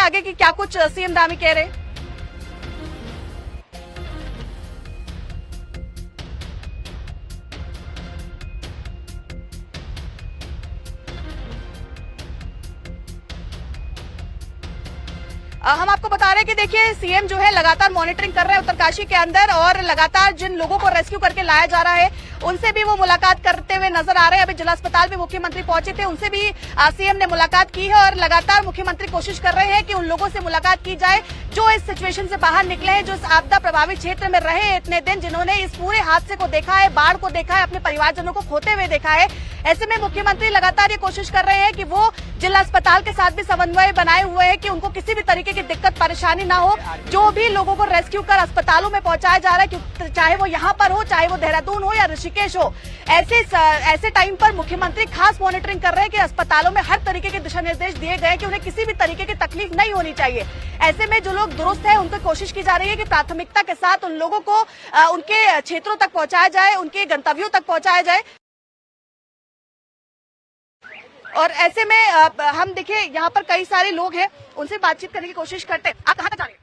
आगे कि क्या कुछ सीएम धामी कह रहे हैं। हम आपको बता रहे हैं कि देखिए सीएम जो है लगातार मॉनिटरिंग कर रहे हैं उत्तरकाशी के अंदर और लगातार जिन लोगों को रेस्क्यू करके लाया जा रहा है उनसे भी वो मुलाकात करते हुए नजर आ रहे हैं। अभी जिला अस्पताल में मुख्यमंत्री पहुंचे थे, उनसे भी सीएम ने मुलाकात की है और लगातार मुख्यमंत्री कोशिश कर रहे हैं कि उन लोगों से मुलाकात की जाए जो इस सिचुएशन से बाहर निकले हैं, जो इस आपदा प्रभावित क्षेत्र में रहे इतने दिन, जिन्होंने इस पूरे हादसे को देखा है, बाढ़ को देखा है, अपने परिवारजनों को खोते हुए देखा है। ऐसे में मुख्यमंत्री लगातार ये कोशिश कर रहे हैं कि वो जिला अस्पताल के साथ भी समन्वय बनाए हुए हैं कि उनको किसी भी तरीके की दिक्कत परेशानी ना हो। जो भी लोगों को रेस्क्यू कर अस्पतालों में पहुंचाया जा रहा है, चाहे वो यहाँ पर हो, चाहे वो देहरादून हो या ऋषिकेश हो, ऐसे टाइम पर मुख्यमंत्री खास मॉनिटरिंग कर रहे हैं कि अस्पतालों में हर तरीके के दिशा निर्देश दिए गए कि उन्हें किसी भी तरीके की तकलीफ नहीं होनी चाहिए। ऐसे में जो लोग दुरुस्त है उनको कोशिश की जा रही है कि प्राथमिकता के साथ उन लोगों को उनके क्षेत्रों तक पहुंचाया जाए, उनके गंतव्यों तक पहुंचाया जाए। और ऐसे में हम देखिए यहाँ पर कई सारे लोग हैं, उनसे बातचीत करने की कोशिश करते हैं। आप कहाँ जा रहे हैं?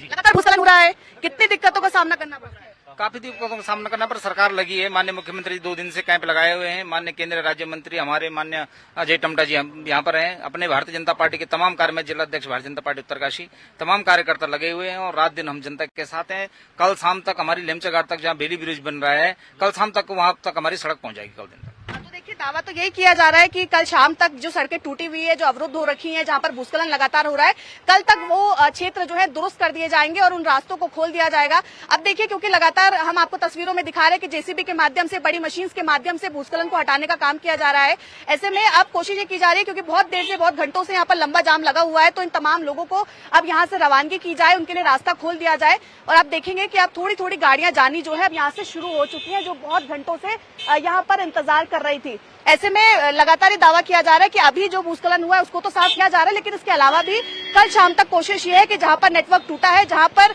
लगातार भूस्खलन हो रहा है, कितनी दिक्कतों का सामना करना पड़ रहा है? काफी दिक्कतों का सामना करना पर सरकार लगी है। माननीय मुख्यमंत्री 2 दिन से कैंप लगाए हुए हैं। माननीय केंद्रीय राज्य मंत्री हमारे माननीय अजय टमटा जी यहाँ पर हैं। अपने भारतीय जनता पार्टी के तमाम कार्य में जिला अध्यक्ष भारतीय जनता पार्टी उत्तरकाशी तमाम कार्यकर्ता लगे हुए हैं और रात दिन हम जनता के साथ हैं। कल शाम तक हमारी लेमचा घाट तक जहाँ बेली ब्रिज बन रहा है, कल शाम तक वहां तक हमारी सड़क पहुंच जाएगी। कल दिन तक देखिए दावा तो यही किया जा रहा है कि कल शाम तक जो सड़कें टूटी हुई है, जो अवरुद्ध हो रखी हैं, जहां पर भूस्खलन लगातार हो रहा है, कल तक वो क्षेत्र जो है दुरुस्त कर दिए जाएंगे और उन रास्तों को खोल दिया जाएगा। अब देखिए क्योंकि लगातार हम आपको तस्वीरों में दिखा रहे हैं कि जेसीबी के माध्यम से, बड़ी मशीन्स के माध्यम से भूस्खलन को हटाने का काम किया जा रहा है। ऐसे में अब कोशिश ये की जा रही है क्योंकि बहुत देर से, बहुत घंटों से यहाँ पर लंबा जाम लगा हुआ है, तो इन तमाम लोगों को अब यहाँ से रवानगी की जाए, उनके लिए रास्ता खोल दिया जाए। और आप देखेंगे कि अब थोड़ी थोड़ी गाड़ियां जानी जो है अब यहाँ से शुरू हो चुकी है, जो बहुत घंटों से यहाँ पर इंतजार कर रही थी। ऐसे में लगातार ये दावा किया जा रहा है कि अभी जो भूस्खलन हुआ है उसको तो साफ किया जा रहा है, लेकिन इसके अलावा भी कल शाम तक कोशिश ये है कि जहां पर नेटवर्क टूटा है, जहां पर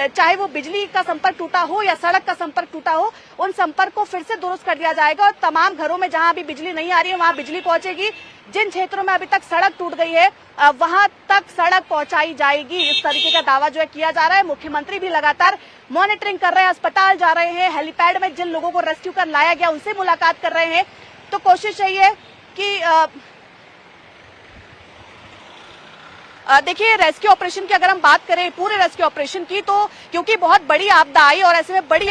चाहे वो बिजली का संपर्क टूटा हो या सड़क का संपर्क टूटा हो, उन संपर्क को फिर से दुरुस्त कर दिया जाएगा और तमाम घरों में जहां अभी बिजली नहीं आ रही है वहां बिजली पहुंचेगी। जिन क्षेत्रों में अभी तक सड़क टूट गई है वहां तक सड़क पहुंचाई जाएगी। इस तरीके का दावा जो है किया जा रहा है। मुख्यमंत्री भी लगातार मॉनिटरिंग कर रहे हैं, अस्पताल जा रहे हैं, हेलीपैड में जिन लोगों को रेस्क्यू कर लाया गया उनसे मुलाकात कर रहे हैं। तो कोशिश यही है कि देखिए रेस्क्यू ऑपरेशन की अगर हम बात करें, पूरे रेस्क्यू ऑपरेशन की, तो क्योंकि बहुत बड़ी आपदा आई और ऐसे में बड़ी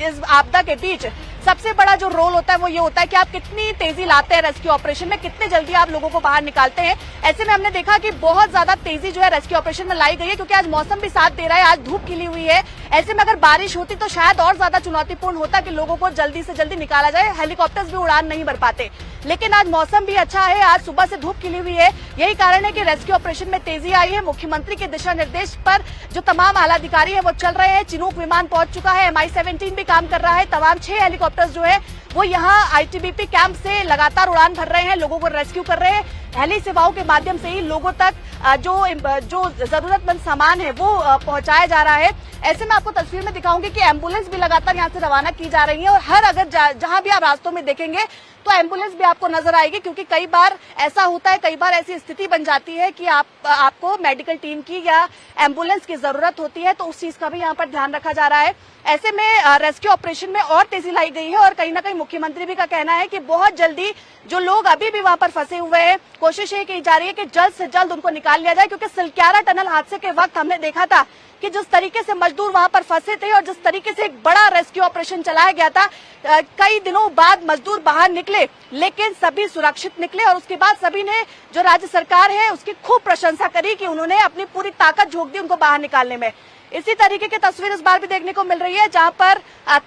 इस आपदा के बीच सबसे बड़ा जो रोल होता है वो ये होता है कि आप कितनी तेजी लाते हैं रेस्क्यू ऑपरेशन में, कितने जल्दी आप लोगों को बाहर निकालते हैं। ऐसे में हमने देखा कि बहुत ज्यादा तेजी जो है रेस्क्यू ऑपरेशन में लाई गई है क्योंकि आज मौसम भी साथ दे रहा है, आज धूप खिली हुई है। ऐसे में अगर बारिश होती तो शायद और ज्यादा चुनौतीपूर्ण होता कि लोगों को जल्दी से जल्दी निकाला जाए, हेलीकॉप्टर्स भी उड़ान नहीं भर पाते। लेकिन आज मौसम भी अच्छा है, आज सुबह से धूप खिली हुई है, यही कारण है कि रेस्क्यू ऑपरेशन में तेजी आई है। मुख्यमंत्री के दिशा निर्देश पर जो तमाम आला अधिकारी है वो चल रहे हैं। चिनूक विमान पहुंच चुका है, MI-17 भी काम कर रहा है, तमाम 6 हेलीकॉप्टर्स जो है वो यहाँ ITBP कैंप से लगातार उड़ान भर रहे हैं, लोगों को रेस्क्यू कर रहे हैं। हेली सेवाओं के माध्यम से ही लोगों तक जो जरूरतमंद सामान है वो पहुंचाया जा रहा है। ऐसे में आपको तस्वीर में दिखाऊंगी कि एम्बुलेंस भी लगातार यहाँ से रवाना की जा रही है और हर अगर जहां भी आप रास्तों में देखेंगे तो एम्बुलेंस भी आपको नजर आएगी क्योंकि कई बार ऐसा होता है, कई बार ऐसी स्थिति बन जाती है कि आपको मेडिकल टीम की या एम्बुलेंस की जरूरत होती है, तो उस चीज का भी यहाँ पर ध्यान रखा जा रहा है। ऐसे में रेस्क्यू ऑपरेशन में और तेजी लाई गई है और कहीं ना कहीं मुख्यमंत्री भी का कहना है कि बहुत जल्दी जो लोग अभी भी वहां पर फंसे हुए हैं, कोशिश ये की जा रही है कि जल्द से जल्द उनको निकाल लिया जाए क्योंकि सिलक्यारा टनल हादसे के वक्त हमने देखा था कि जिस तरीके से मजदूर वहां पर फंसे थे और जिस तरीके से एक बड़ा रेस्क्यू ऑपरेशन चलाया गया था, कई दिनों बाद मजदूर बाहर निकले लेकिन सभी सुरक्षित निकले और उसके बाद सभी ने जो राज्य सरकार है उसकी खूब प्रशंसा करी कि उन्होंने अपनी पूरी ताकत झोंक दी उनको बाहर निकालने में। इसी तरीके की तस्वीर इस बार भी देखने को मिल रही है जहां पर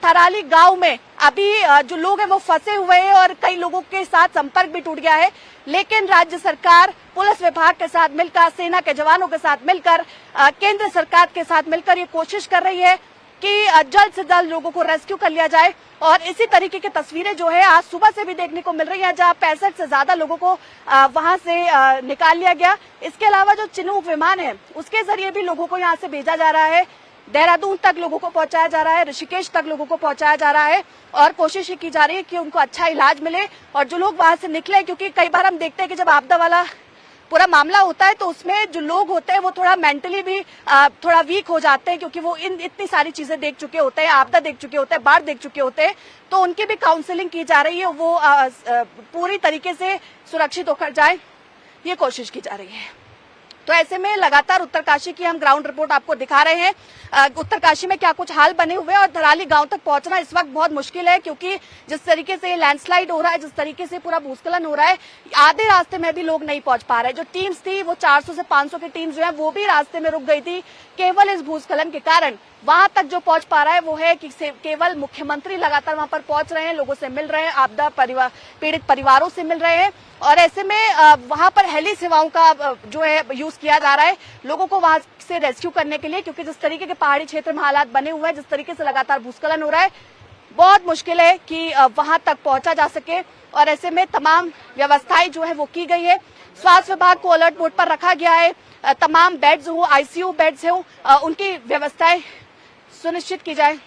थराली गांव में अभी जो लोग हैं वो फंसे हुए हैं और कई लोगों के साथ संपर्क भी टूट गया है, लेकिन राज्य सरकार पुलिस विभाग के साथ मिलकर, सेना के जवानों के साथ मिलकर, केंद्र सरकार के साथ मिलकर ये कोशिश कर रही है कि जल्द से जल्द लोगों को रेस्क्यू कर लिया जाए। और इसी तरीके की तस्वीरें जो है आज सुबह से भी देखने को मिल रही है जहां 65 से ज्यादा लोगों को वहां से निकाल लिया गया। इसके अलावा जो चिनूक विमान है उसके जरिए भी लोगों को यहां से भेजा जा रहा है, देहरादून तक लोगों को पहुंचाया जा रहा है, ऋषिकेश तक लोगों को पहुंचाया जा रहा है और कोशिश ये की जा रही है कि उनको अच्छा इलाज मिले और जो लोग वहां से निकले, क्योंकि कई बार हम देखते हैं कि जब आपदा वाला पूरा मामला होता है तो उसमें जो लोग होते हैं वो थोड़ा मेंटली भी थोड़ा वीक हो जाते हैं, क्योंकि वो इतनी सारी चीजें देख चुके होते हैं, आपदा देख चुके होते हैं, बाढ़ देख चुके होते हैं। तो उनकी भी काउंसलिंग की जा रही है, वो पूरी तरीके से सुरक्षित होकर जाए, ये कोशिश की जा रही है। तो ऐसे में लगातार उत्तरकाशी की हम ग्राउंड रिपोर्ट आपको दिखा रहे हैं। उत्तरकाशी में क्या कुछ हाल बने हुए हैं और धराली गांव तक पहुंचना इस वक्त बहुत मुश्किल है, क्योंकि जिस तरीके से लैंडस्लाइड हो रहा है, जिस तरीके से पूरा भूस्खलन हो रहा है, आधे रास्ते में भी लोग नहीं पहुंच पा रहे। जो टीम्स थी वो 400 से 500 की टीम्स जो है वो भी रास्ते में रुक गई थी केवल इस भूस्खलन के कारण। वहां तक जो पहुंच पा रहा है वो है कि केवल मुख्यमंत्री लगातार वहां पर पहुंच रहे हैं, लोगों से मिल रहे हैं, आपदा पीड़ित परिवारों से मिल रहे हैं। और ऐसे में वहां पर हेली सेवाओं का जो है यूज किया जा रहा है लोगों को वहां से रेस्क्यू करने के लिए, क्योंकि जिस तरीके के पहाड़ी क्षेत्र में हालात बने हुए हैं, जिस तरीके से लगातार भूस्खलन हो रहा है, बहुत मुश्किल है कि वहां तक पहुंचा जा सके। और ऐसे में तमाम व्यवस्थाएं जो है वो की गई है। स्वास्थ्य विभाग को अलर्ट मोड पर रखा गया है। तमाम बेड्स हो, आईसीयू बेड्स हो, उनकी व्यवस्थाएं सुनिश्चित की जाए।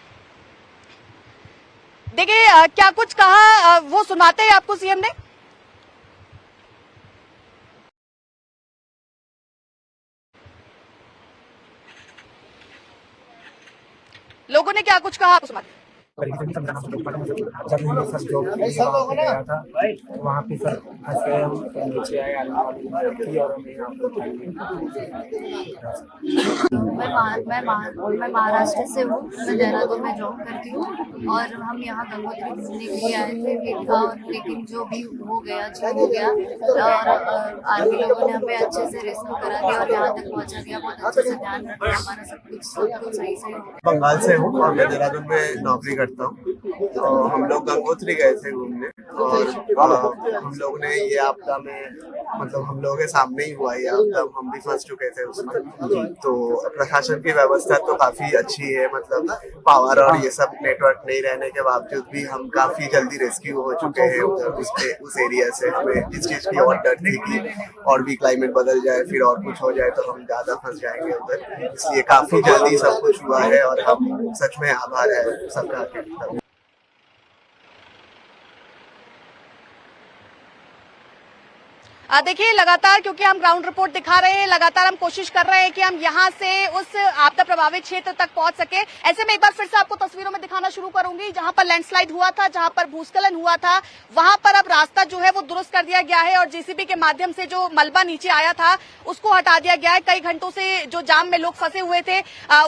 देखिए क्या कुछ कहा वो सुनाते हैं आपको सीएम ने। लोगों ने क्या कुछ कहा आपको सुनाते हैं। तरीके से समझाना जब मैंने सर जॉब के लिए वहाँ पे गया था, वहाँ पे सर फंस गए हम, तो नीचे आए आलू और हमें यहाँ पे मैं महाराष्ट्र से हूँ। मैं देहरादून में जॉब करती हूँ और हम यहाँ गंगोत्री घूमने के लिए आए थे। और लेकिन जो भी हो गया और आर्मी लोगों ने हमें अच्छे से रेस्क्यू करा दिया और यहाँ तक पहुँचा दिया। बहुत अच्छे से ध्यान रखा, हमारा सब कुछ सही से। बंगाल से हूँ और मैं देहरादून में नौकरी करता हूँ। तो हम लोग गंगोत्री गए थे घूमने और हम लोग ने ये आपदा में मतलब हम लोगों के सामने ही हुआ ये आपदा, हम भी फंस चुके थे उसमें। तो प्रशासन की व्यवस्था तो काफी अच्छी है, मतलब पावर और ये सब नेटवर्क नहीं रहने के बावजूद भी हम काफी जल्दी रेस्क्यू हो चुके हैं उधर उस एरिया से। हमें इस चीज की और डर थी कि और भी क्लाइमेट बदल जाए, फिर और कुछ हो जाए तो हम ज्यादा फंस जाएंगे उधर, इसलिए काफी जल्दी सब कुछ हुआ है और हम सच में आभार है सबका। देखिए लगातार, क्योंकि हम ग्राउंड रिपोर्ट दिखा रहे हैं, लगातार हम कोशिश कर रहे हैं कि हम यहां से उस आपदा प्रभावित क्षेत्र तक पहुंच सके। ऐसे में एक बार फिर से आपको तस्वीरों में दिखाना शुरू करूंगी। जहां पर लैंडस्लाइड हुआ था, जहां पर भूस्खलन हुआ था, वहां पर अब रास्ता जो है वो दुरुस्त कर दिया गया है और जेसीबी के माध्यम से जो मलबा नीचे आया था उसको हटा दिया गया है। कई घंटों से जो जाम में लोग फंसे हुए थे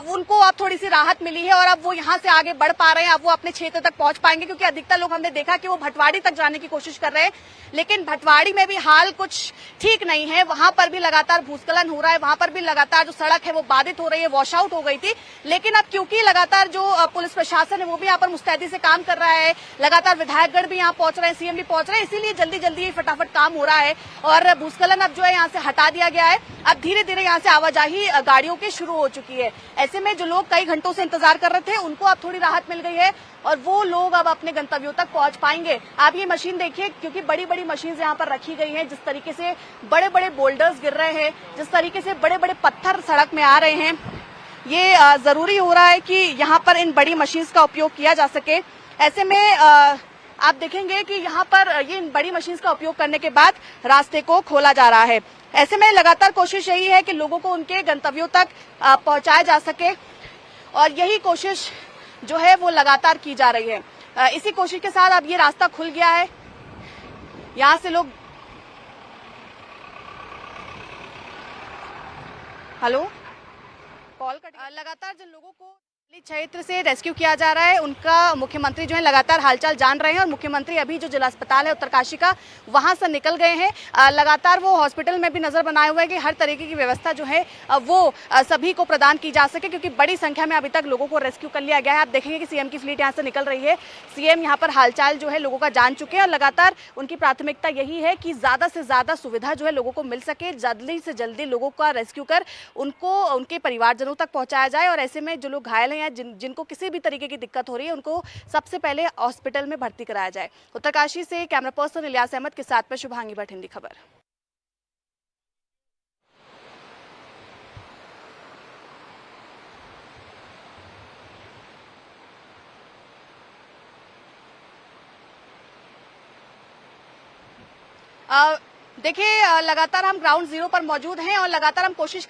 उनको अब थोड़ी सी राहत मिली है और अब वो यहाँ से आगे बढ़ पा रहे हैं। अब वो अपने क्षेत्र तक पहुंच पाएंगे, क्योंकि अधिकतर लोग हमने देखा कि वो भटवाड़ी तक जाने की कोशिश कर रहे हैं, लेकिन भटवाड़ी में भी हाल कुछ ठीक नहीं है। वहां पर भी लगातार भूस्खलन हो रहा है, वहां पर भी लगातार जो सड़क है वो बाधित हो रही है, वॉश आउट हो गई थी। लेकिन अब क्योंकि लगातार जो पुलिस प्रशासन है वो भी यहाँ पर मुस्तैदी से काम कर रहा है, लगातार विधायकगण भी यहाँ पहुंच रहे हैं, सीएम भी पहुंच रहे हैं, इसीलिए जल्दी जल्दी फटाफट काम हो रहा है और भूस्खलन अब जो है यहाँ से हटा दिया गया है। अब धीरे धीरे यहाँ से आवाजाही गाड़ियों की शुरू हो चुकी है। ऐसे में जो लोग कई घंटों से इंतजार कर रहे थे उनको अब थोड़ी राहत मिल गई है और वो लोग अब अपने गंतव्यों तक पहुंच पाएंगे। आप ये मशीन देखिए, क्योंकि बड़ी बड़ी मशीन यहाँ पर रखी गई हैं, जिस तरीके से बड़े बड़े बोल्डर्स गिर रहे हैं, जिस तरीके से बड़े बड़े पत्थर सड़क में आ रहे हैं, ये जरूरी हो रहा है कि यहाँ पर इन बड़ी मशीन का उपयोग किया जा सके। ऐसे में आप देखेंगे कि यहाँ पर ये इन बड़ी मशीन का उपयोग करने के बाद रास्ते को खोला जा रहा है। ऐसे में लगातार कोशिश यही है कि लोगों को उनके गंतव्यों तक पहुंचाया जा सके और यही कोशिश जो है वो लगातार की जा रही है। इसी कोशिश के साथ अब ये रास्ता खुल गया है। यहाँ से लोग हेलो कॉल कर लगातार जिन लोगों को क्षेत्र से रेस्क्यू किया जा रहा है उनका मुख्यमंत्री जो है लगातार हालचाल जान रहे हैं और मुख्यमंत्री अभी जो जिला अस्पताल है उत्तरकाशी का वहां से निकल गए हैं। लगातार वो हॉस्पिटल में भी नजर बनाए हुए हैं कि हर तरीके की व्यवस्था जो है वो सभी को प्रदान की जा सके, क्योंकि बड़ी संख्या में अभी तक लोगों को रेस्क्यू कर लिया गया है। आप देखेंगे कि सीएम की फ्लीट यहाँ से निकल रही है। सीएम यहाँ पर हालचाल जो है लोगों का जान चुके हैं और लगातार उनकी प्राथमिकता यही है कि ज्यादा से ज्यादा सुविधा जो है लोगों को मिल सके, जल्दी से जल्दी लोगों का रेस्क्यू कर उनको उनके परिवारजनों तक पहुंचाया जाए और ऐसे में जो लोग घायल हैं या जिनको किसी भी तरीके की दिक्कत हो रही है उनको सबसे पहले हॉस्पिटल में भर्ती कराया जाए। उत्तरकाशी से कैमरा पर्सन इलियास अहमद के साथ में शुभांगी भट्ट, हिंदी खबर। देखिए लगातार हम ग्राउंड जीरो पर मौजूद हैं और लगातार हम कोशिश